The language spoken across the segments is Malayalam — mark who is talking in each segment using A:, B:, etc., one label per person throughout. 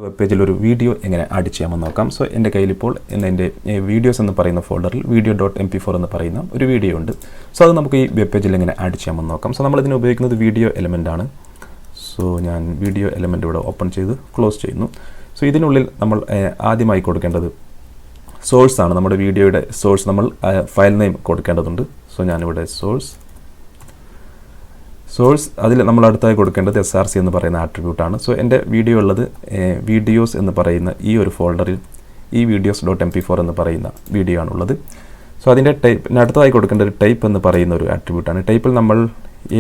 A: വെബ് പേജിൽ ഒരു വീഡിയോ എങ്ങനെ ആഡ് ചെയ്യാമെന്ന് നോക്കാം. സോ എൻ്റെ കയ്യിലിപ്പോൾ എൻ്റെ വീഡിയോസ് എന്ന് പറയുന്ന ഫോൾഡറിൽ video.mp4 എന്ന് പറയുന്ന ഒരു വീഡിയോ ഉണ്ട്. സോ അത് നമുക്ക് ഈ വെബ് പേജിൽ എങ്ങനെ ആഡ് ചെയ്യാമെന്ന് നോക്കാം. സോ നമ്മളിതിന് ഉപയോഗിക്കുന്നത് വീഡിയോ എലമെൻ്റ് ആണ്. സോ ഞാൻ വീഡിയോ എലമെൻ്റ് ഇവിടെ ഓപ്പൺ ചെയ്ത് ക്ലോസ് ചെയ്യുന്നു. സോ ഇതിനുള്ളിൽ നമ്മൾ ആദ്യമായി കൊടുക്കേണ്ടത് സോഴ്സ് ആണ്. നമ്മുടെ വീഡിയോയുടെ സോഴ്സ് നമ്മൾ ഫയൽ നെയിം കൊടുക്കേണ്ടതുണ്ട്. സോ ഞാനിവിടെ സോഴ്സ് അതിൽ നമ്മൾ അടുത്തായി കൊടുക്കേണ്ടത് SRC എന്ന് പറയുന്ന ആട്രിബ്യൂട്ടാണ്. സോ എൻ്റെ വീഡിയോ ഉള്ളത് വീഡിയോസ് എന്ന് പറയുന്ന ഈ ഒരു ഫോൾഡറിൽ ഈ videos.mp4 എന്ന് പറയുന്ന വീഡിയോ ആണുള്ളത്. സോ അതിൻ്റെ അടുത്തതായി കൊടുക്കേണ്ട ഒരു ടൈപ്പ് എന്ന് പറയുന്ന ഒരു ആട്രിബ്യൂട്ടാണ്. ടൈപ്പിൽ നമ്മൾ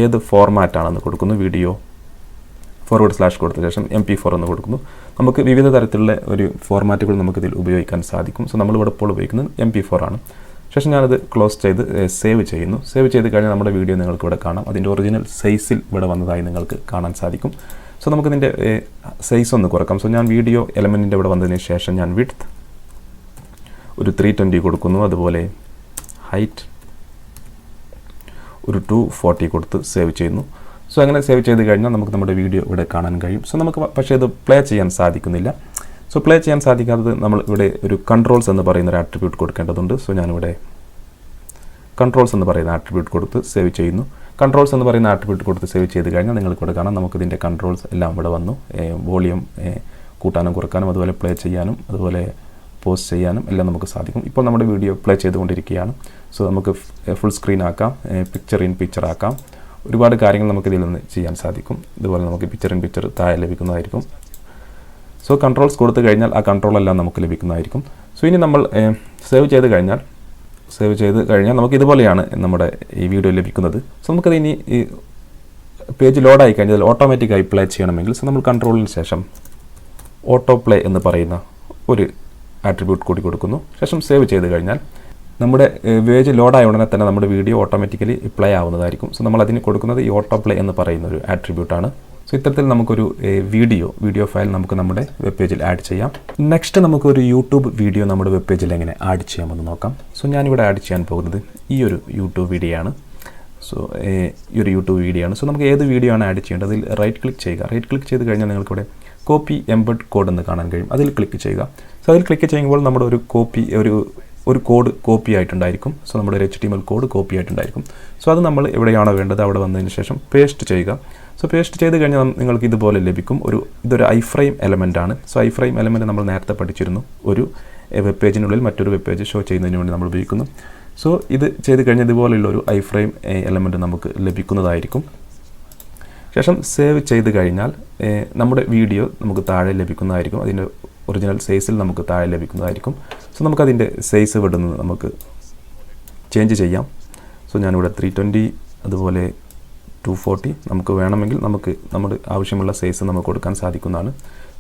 A: ഏത് ഫോർമാറ്റാണെന്ന് കൊടുക്കുന്നു. വീഡിയോ / കൊടുത്ത ശേഷം MP4 എന്ന് കൊടുക്കുന്നു. നമുക്ക് വിവിധ തരത്തിലുള്ള ഒരു ഫോർമാറ്റുകൾ നമുക്കിതിൽ ഉപയോഗിക്കാൻ സാധിക്കും. സോ നമ്മളിവിടെ ഇപ്പോൾ ഉപയോഗിക്കുന്നത് MP4 ആണ്. ശേഷം ഞാനത് ക്ലോസ് ചെയ്ത് സേവ് ചെയ്യുന്നു. സേവ് ചെയ്ത് കഴിഞ്ഞാൽ നമ്മുടെ വീഡിയോ നിങ്ങൾക്ക് ഇവിടെ കാണാം. അതിൻ്റെ ഒറിജിനൽ സൈസിൽ ഇവിടെ വന്നതായി നിങ്ങൾക്ക് കാണാൻ സാധിക്കും. സോ നമുക്കിതിൻ്റെ സൈസ് ഒന്ന് കുറക്കാം. സോ ഞാൻ വീഡിയോ എലമെൻറ്റിൻ്റെ ഇവിടെ വന്നതിന് ശേഷം ഞാൻ വിഡ്ത്ത് ഒരു 320 കൊടുക്കുന്നു. അതുപോലെ ഹൈറ്റ് ഒരു 240 കൊടുത്ത് സേവ് ചെയ്യുന്നു. സോ അങ്ങനെ സേവ് ചെയ്ത് കഴിഞ്ഞാൽ നമുക്ക് നമ്മുടെ വീഡിയോ ഇവിടെ കാണാൻ കഴിയും. സോ നമുക്ക് പക്ഷേ ഇത് പ്ലേ ചെയ്യാൻ സാധിക്കുന്നില്ല. സോ പ്ലേ ചെയ്യാൻ സാധിക്കാത്തത് നമ്മൾ ഇവിടെ ഒരു കൺട്രോൾസ് എന്ന് പറയുന്ന ഒരു ആട്രിബ്യൂട്ട് കൊടുക്കേണ്ടതുണ്ട്. സോ ഞാനിവിടെ കൺട്രോൾസ് എന്ന് പറയുന്ന ആട്രിബ്യൂട്ട് കൊടുത്ത് സേവ് ചെയ്യുന്നു. കൺട്രോൾസ് എന്ന് പറയുന്ന ആട്രിബ്യൂട്ട് കൊടുത്ത് സേവ് ചെയ്ത് കഴിഞ്ഞാൽ നിങ്ങൾക്ക് ഇവിടെ കാണാം നമുക്കിതിൻ്റെ കൺട്രോൾസ് എല്ലാം ഇവിടെ വന്നു. വോളിയം കൂട്ടാനും കുറക്കാനും അതുപോലെ പ്ലേ ചെയ്യാനും അതുപോലെ പോസ്റ്റ് ചെയ്യാനും എല്ലാം നമുക്ക് സാധിക്കും. ഇപ്പോൾ നമ്മുടെ വീഡിയോ പ്ലേ ചെയ്തുകൊണ്ടിരിക്കുകയാണ്. സോ നമുക്ക് ഫുൾ സ്ക്രീൻ ആക്കാം, പിക്ചർ ഇൻ പിക്ചർ ആക്കാം. ഒരുപാട് കാര്യങ്ങൾ നമുക്കിതിൽ നിന്ന് ചെയ്യാൻ സാധിക്കും. ഇതുപോലെ നമുക്ക് പിക്ചർ ഇൻ പിക്ചർ താഴെ ലഭിക്കുന്നതായിരിക്കും. സോ കൺട്രോൾസ് കൊടുത്തു കഴിഞ്ഞാൽ ആ കൺട്രോളെല്ലാം നമുക്ക് ലഭിക്കുന്നതായിരിക്കും. സോ ഇനി നമ്മൾ സേവ് ചെയ്ത് കഴിഞ്ഞാൽ നമുക്ക് ഇതുപോലെയാണ് നമ്മുടെ ഈ വീഡിയോ ലഭിക്കുന്നത്. സോ നമുക്കത് ഇനി ഈ പേജ് ലോഡായി കഴിഞ്ഞാൽ ഓട്ടോമാറ്റിക്കായി പ്ലേ ചെയ്യണമെങ്കിൽ സോ നമ്മൾ കൺട്രോളിന് ശേഷം ഓട്ടോ പ്ലേ എന്ന് പറയുന്ന ഒരു ആട്രിബ്യൂട്ട് കൂടി കൊടുക്കുന്നു. ശേഷം സേവ് ചെയ്ത് കഴിഞ്ഞാൽ നമ്മുടെ പേജ് ലോഡായ ഉടനെ തന്നെ നമ്മുടെ വീഡിയോ ഓട്ടോമാറ്റിക്കലി പ്ലേ ആവുന്നതായിരിക്കും. സോ നമ്മൾ അതിന് കൊടുക്കുന്നത് ഈ ഓട്ടോ പ്ലേ എന്ന് പറയുന്ന ഒരു ആട്രിബ്യൂട്ടാണ്. സോ ഇത്തരത്തിൽ നമുക്കൊരു വീഡിയോ ഫയൽ നമുക്ക് നമ്മുടെ വെബ് പേജിൽ ആഡ് ചെയ്യാം. നെക്സ്റ്റ് നമുക്കൊരു യൂട്യൂബ് വീഡിയോ നമ്മുടെ വെബ് പേജിൽ എങ്ങനെ ആഡ് ചെയ്യാമെന്ന് നോക്കാം. സോ ഞാനിവിടെ ആഡ് ചെയ്യാൻ പോകുന്നത് ഈ ഒരു യൂട്യൂബ് വീഡിയോ ആണ്. സോ സോ നമുക്ക് ഏത് വീഡിയോ ആണ് ആഡ് ചെയ്യേണ്ടത് അതിൽ റൈറ്റ് ക്ലിക്ക് ചെയ്യുക. റൈറ്റ് ക്ലിക്ക് ചെയ്ത് കഴിഞ്ഞാൽ നിങ്ങൾക്കിവിടെ കോപ്പി എംബഡ് കോഡ് എന്ന് കാണാൻ കഴിയും. അതിൽ ക്ലിക്ക് ചെയ്യുക. സോ അതിൽ ക്ലിക്ക് ചെയ്യുമ്പോൾ നമ്മുടെ ഒരു കോഡ് കോപ്പി ആയിട്ടുണ്ടായിരിക്കും. സോ നമ്മുടെ ഒരു HTML കോഡ് കോപ്പി ആയിട്ടുണ്ടായിരിക്കും. സോ അത് നമ്മൾ എവിടെയാണോ വേണ്ടത് അവിടെ വന്നതിന് ശേഷം പേസ്റ്റ് ചെയ്യുക. സോ പേസ്റ്റ് ചെയ്ത് കഴിഞ്ഞാൽ നിങ്ങൾക്ക് ഇതുപോലെ ലഭിക്കും. ഇതൊരു iframe എലമെൻ്റ് ആണ്. സോ iframe എലമെൻറ്റ് നമ്മൾ നേരത്തെ പഠിച്ചിരുന്നു. ഒരു വെബ് പേജിനുള്ളിൽ മറ്റൊരു വെബ് പേജ് ഷോ ചെയ്യുന്നതിന് വേണ്ടി നമ്മൾ ഉപയോഗിക്കുന്നു. സോ ഇത് ചെയ്ത് കഴിഞ്ഞാൽ ഇതുപോലെയുള്ള ഒരു iframe എലമെൻറ്റ് നമുക്ക് ലഭിക്കുന്നതായിരിക്കും. ശേഷം സേവ് ചെയ്ത് കഴിഞ്ഞാൽ നമ്മുടെ വീഡിയോ നമുക്ക് താഴെ ലഭിക്കുന്നതായിരിക്കും. അതിൻ്റെ ഒറിജിനൽ സൈസിൽ നമുക്ക് താഴെ ലഭിക്കുന്നതായിരിക്കും. സോ നമുക്കതിൻ്റെ സൈസ് വിടുന്നത് നമുക്ക് ചേഞ്ച് ചെയ്യാം. സോ ഞാനിവിടെ 320 അതുപോലെ 240 നമുക്ക് വേണമെങ്കിൽ നമുക്ക് നമ്മുടെ ആവശ്യമുള്ള സൈസ് നമുക്ക് കൊടുക്കാൻ സാധിക്കുന്നതാണ്.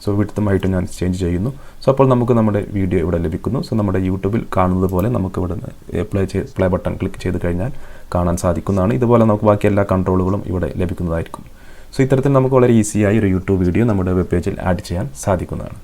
A: സോ വിഡ്ത്തുമായിട്ട് ഞാൻ ചേഞ്ച് ചെയ്യുന്നു. സോ അപ്പോൾ നമുക്ക് നമ്മുടെ വീഡിയോ ഇവിടെ ലഭിക്കുന്നു. സോ നമ്മുടെ യൂട്യൂബിൽ കാണുന്നത് പോലെ നമുക്ക് ഇവിടെ പ്ലേ ബട്ടൺ ക്ലിക്ക് ചെയ്ത് കഴിഞ്ഞാൽ കാണാൻ സാധിക്കുന്നതാണ്. ഇതുപോലെ നമുക്ക് ബാക്കി എല്ലാ കൺട്രോളുകളും ഇവിടെ ലഭിക്കുന്നതായിരിക്കും. സോ ഇത്തരത്തിൽ നമുക്ക് വളരെ ഈസിയായി ഒരു യൂട്യൂബ് വീഡിയോ നമ്മുടെ വെബ് പേജിൽ ആഡ് ചെയ്യാൻ സാധിക്കുന്നതാണ്.